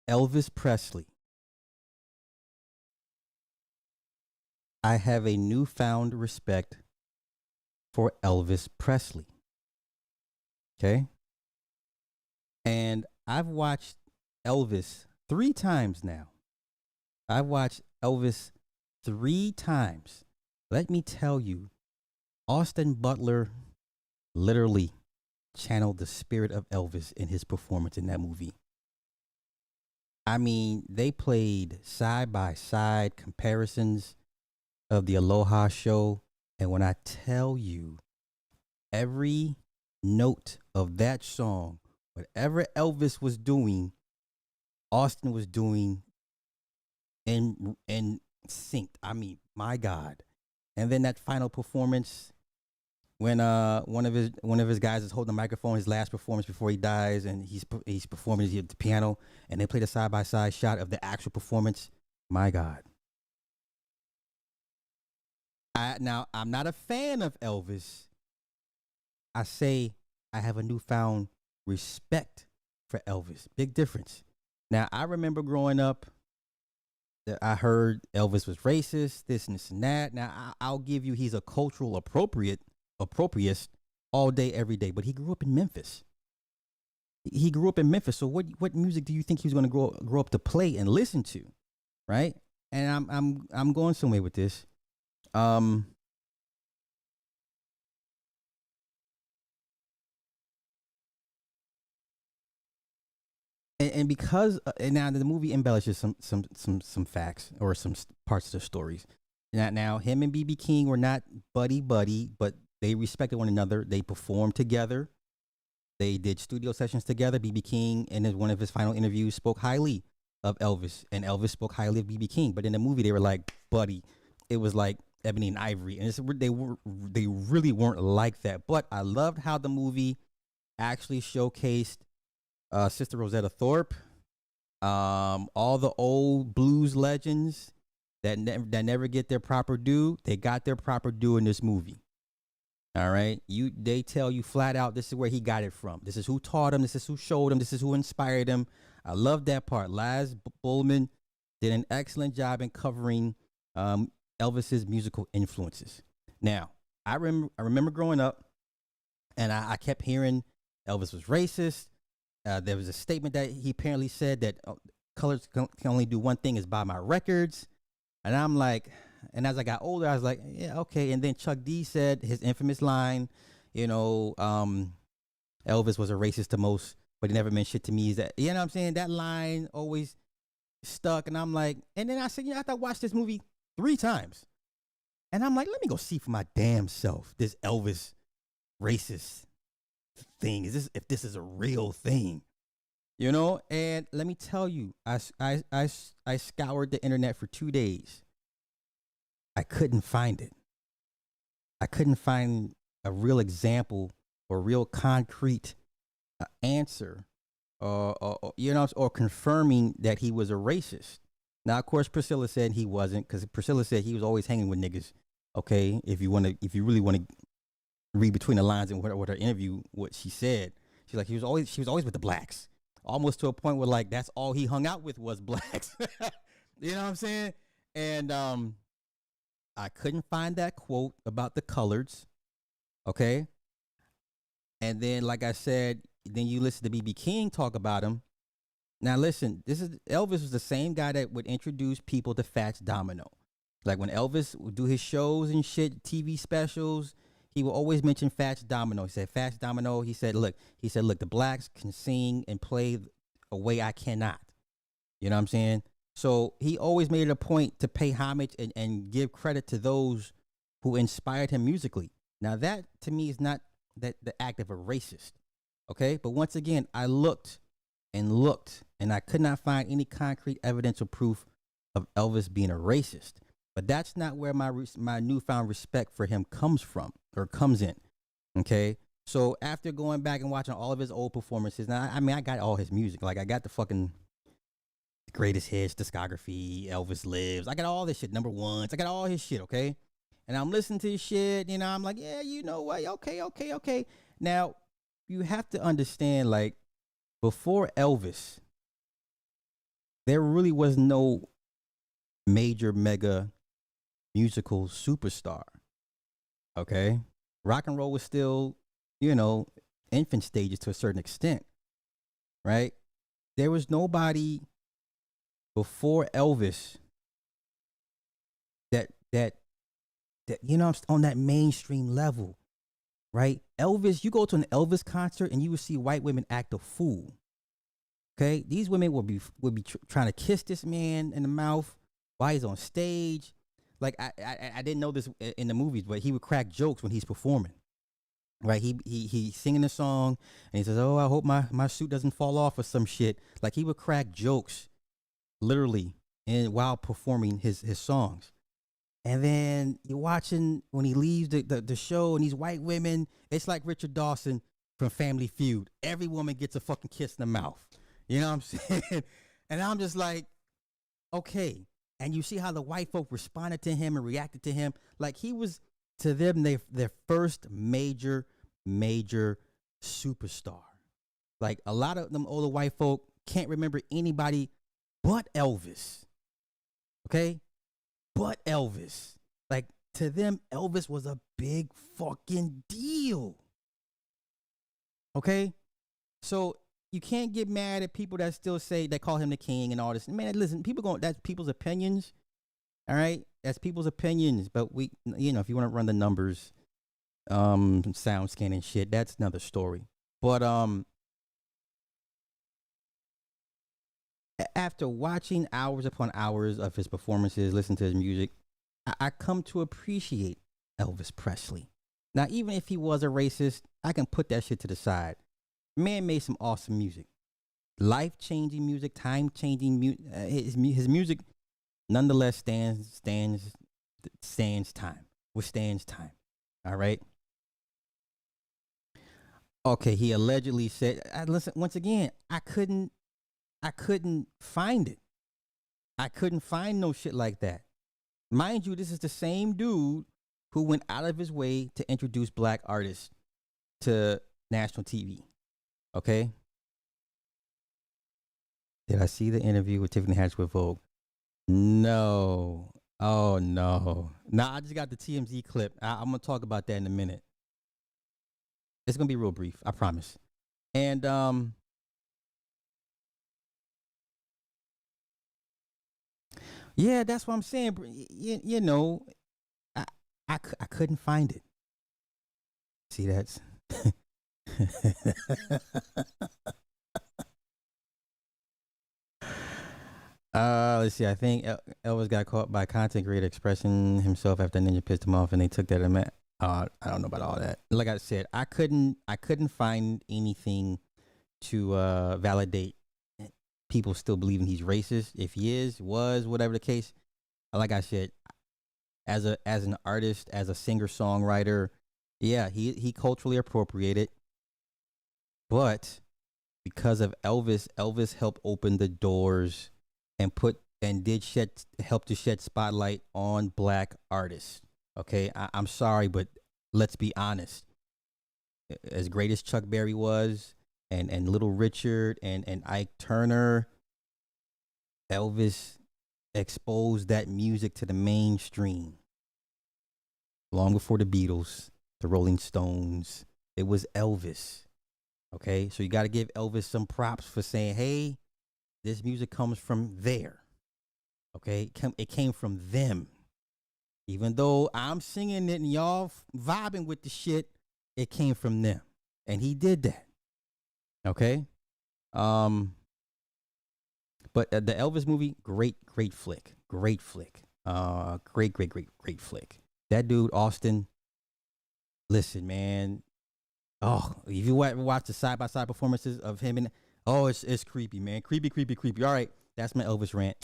Elvis Presley. I have a newfound respect for Elvis Presley. Okay. And I've watched Elvis 3 times now. I've watched Elvis 3 times. Let me tell you, Austin Butler literally channeled the spirit of Elvis in his performance in that movie. I mean, they played side by side comparisons of the Aloha show. And when I tell you, every note of that song, whatever Elvis was doing, Austin was doing in sync. I mean, my God. And then that final performance when one of his guys is holding the microphone, his last performance before he dies, and he's performing at the piano, and they played a side by side shot of the actual performance. My God. Now I'm not a fan of Elvis. I say I have a newfound respect for Elvis. Big difference. Now I remember growing up that I heard Elvis was racist, this and this and that. Now I'll give you he's a cultural appropriate all day, every day. But he grew up in Memphis. He grew up in Memphis. So what music do you think he was going to grow up to play and listen to, right? And I'm going somewhere with this. Um, and because and now the movie embellishes some facts or some parts of the stories. Now him and BB King were not buddy, but they respected one another. They performed together. They did studio sessions together. BB King, in one of his final interviews, spoke highly of Elvis, and Elvis spoke highly of BB King. But in the movie, they were like buddy. It was like Ebony and Ivory, and they really weren't like that. But I loved how the movie actually showcased Sister Rosetta Thorpe, all the old blues legends that never get their proper due. They got their proper due in this movie. All right, they tell you flat out this is where he got it from. This is who taught him. This is who showed him. This is who inspired him. I love that part. Laz Bullman did an excellent job in covering Elvis's musical influences. Now, I remember growing up, and I kept hearing Elvis was racist. There was a statement that he apparently said that colors can only do one thing, is buy my records. And I'm like, and as I got older, I was like, yeah, okay. And then Chuck D said his infamous line, Elvis was a racist to most, but he never meant shit to me. Is that, you know what I'm saying? That line always stuck. And I'm like, and then I said, after I watched this movie 3 times, and I'm like, let me go see for my damn self this Elvis racist thing. If this is a real thing? And let me tell you, I scoured the internet for 2 days. I couldn't find it. I couldn't find a real example or real concrete answer, or confirming that he was a racist. Now, of course, Priscilla said he wasn't, because Priscilla said he was always hanging with niggas. Okay, if you really want to read between the lines and what her interview, what she said, she's like, she was always with the blacks, almost to a point where like that's all he hung out with was blacks. You know what I'm saying? And I couldn't find that quote about the coloreds. Okay. And then, like I said, then you listen to BB King talk about him. Now, listen, Elvis was the same guy that would introduce people to Fats Domino. Like when Elvis would do his shows and shit, TV specials, he would always mention Fats Domino. He said, Fats Domino, look, the blacks can sing and play a way I cannot. You know what I'm saying? So he always made it a point to pay homage and give credit to those who inspired him musically. Now that to me is not the act of a racist. Okay. But once again, I looked and I could not find any concrete evidence or proof of Elvis being a racist. But that's not where my newfound respect for him comes from or comes in. Okay. So after going back and watching all of his old performances, now I got all his music. Like I got the fucking greatest hits, discography, Elvis Lives. I got all this shit, number ones. I got all his shit, okay? And I'm listening to his shit, I'm like, yeah, you know what? Okay. Now, you have to understand, like, before Elvis, there really was no major mega musical superstar. Okay, rock and roll was still, you know, infant stages to a certain extent, right? There was nobody before Elvis that that that on that mainstream level, right? Elvis, you go to an Elvis concert and you would see white women act a fool. Okay, these women would be trying to kiss this man in the mouth while he's on stage. Like I didn't know this in the movies, but he would crack jokes when he's performing. Right, he singing a song and he says, "Oh, I hope my suit doesn't fall off or some shit." Like he would crack jokes, literally, and while performing his songs. And then you're watching when he leaves the show and these white women, it's like Richard Dawson from Family Feud. Every woman gets a fucking kiss in the mouth. You know what I'm saying? And I'm just like, okay. And you see how the white folk responded to him and reacted to him. Like he was, to them, their first major superstar. Like a lot of them older white folk can't remember anybody but Elvis. Okay? But Elvis. Like to them, Elvis was a big fucking deal. Okay? So you can't get mad at people that still say they call him the king and all this. Man, listen, that's people's opinions. All right? That's people's opinions. But if you want to run the numbers, sound scan and shit, that's another story. But after watching hours upon hours of his performances, listening to his music, I come to appreciate Elvis Presley. Now, even if he was a racist, I can put that shit to the side. Man made some awesome music, life-changing music, time-changing music. His music, nonetheless, withstands time. All right. Okay, he allegedly said. Listen, once again, I couldn't find it. I couldn't find no shit like that. Mind you, this is the same dude who went out of his way to introduce black artists to national TV. Okay? Did I see the interview with Tiffany Haddish with Vogue? No. Oh, no. Nah, I just got the TMZ clip. I'm going to talk about that in a minute. It's going to be real brief, I promise. And, yeah, that's what I'm saying. I couldn't find it. See, that's. Let's see. I think Elvis got caught by a content creator expressing himself after Ninja pissed him off, and they took that. I don't know about all that. Like I said, I couldn't find anything to validate people still believing he's racist. If he was, whatever the case. Like I said, as an artist, as a singer songwriter, yeah, he culturally appropriated, but because of Elvis helped open the doors and help to shed spotlight on black artists. Okay, I'm sorry, but let's be honest. As great as Chuck Berry was, and Little Richard and Ike Turner, Elvis exposed that music to the mainstream long before the Beatles, the Rolling Stones. It was Elvis. Okay, so you got to give Elvis some props for saying, "Hey, this music comes from there." Okay, it came from them. Even though I'm singing it and y'all vibing with the shit, it came from them, and he did that. Okay, but the Elvis movie, great flick, great flick, great flick. That dude Austin, listen, man. Oh, if you watch the side by side performances of him and it's creepy, man, creepy. All right, that's my Elvis rant.